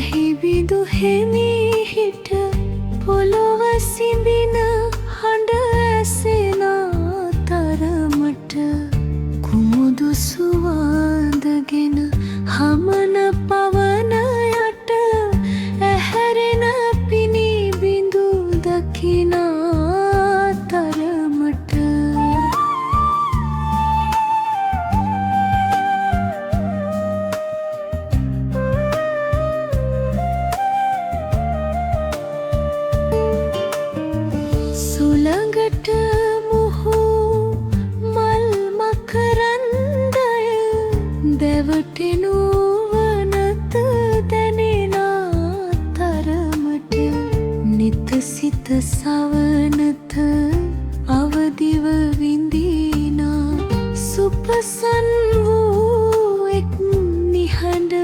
වැහි බිඳු හෙමී හිට පොළොව සිඹින හඬ ඇසෙන තරමට කුමුදු සුවඳගෙන හමන පවන යට ඇහැරෙන පිණි බිඳු දකින තරමට සුළඟට මුහු මල් මකරන්දය දැවටෙනු වනත දැනෙන තරමට නිත සිත සවනත අවදිව විඳින සුපසන් වූ එක් නිහඬ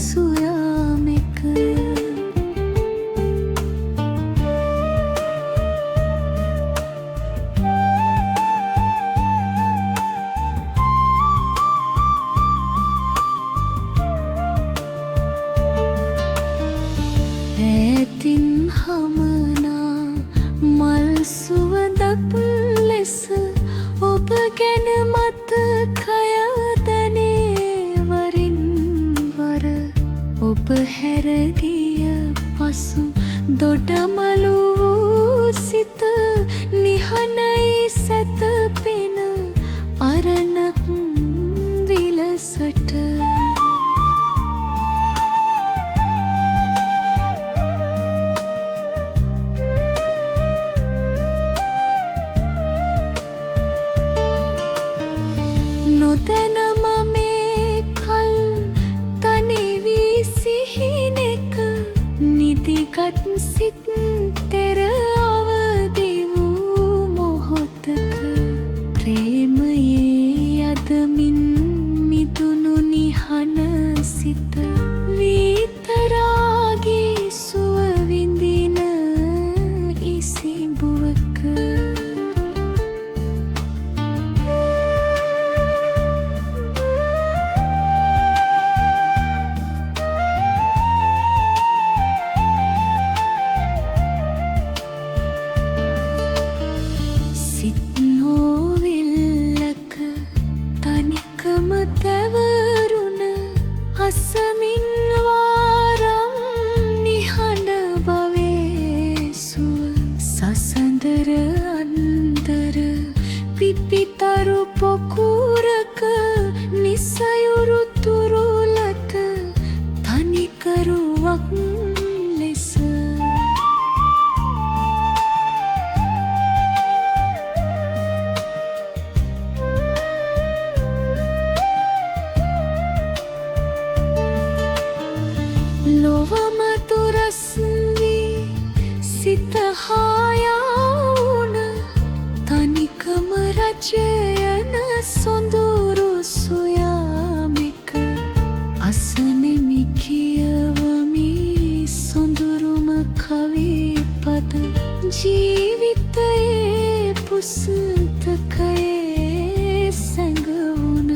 සුයාමෙක ඈතින් හමනා මල් සුවඳක් ලෙස ඔබ ගැන මතකය දැනේ වරින් වර ඔබ හැර ගිය පසු දොඩමළු වූ සිත නිහනයි සැතපෙන අරණක් විලසට නොදැන මමේ කල් තනි වී සිහිනෙක නිදිගත් සිත් තෙර අවදි වූ මොහොතක ප්‍රේමයේ යදමින් මිදුණු නිහන සිත විතරාගී සුව විඳින ඉසිඹුවක සිත්නෝවිල්ලක තනිකම තැවරුණ අසමින් වාරම් නිහඬ බවේ සුව සසඳර අන්දර පිපිතරු පොකුරක නිසයුරු තුරුලත තනිකරුවක් ලෙස ලොවම තුරස් වී සිත හායාවුන තනිකම රජයන සොඳුරු සොයාමෙක අසනෙමි කියවමි සොඳුරුම කවි පද ජීවිතයේ පුස්තකයේ සැඟවුන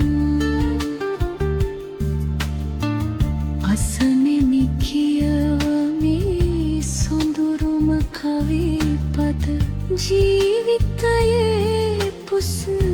අසනෙමි කියවමි සොඳුරුම කවි පද ජීවිතයේ පුස්තකයේ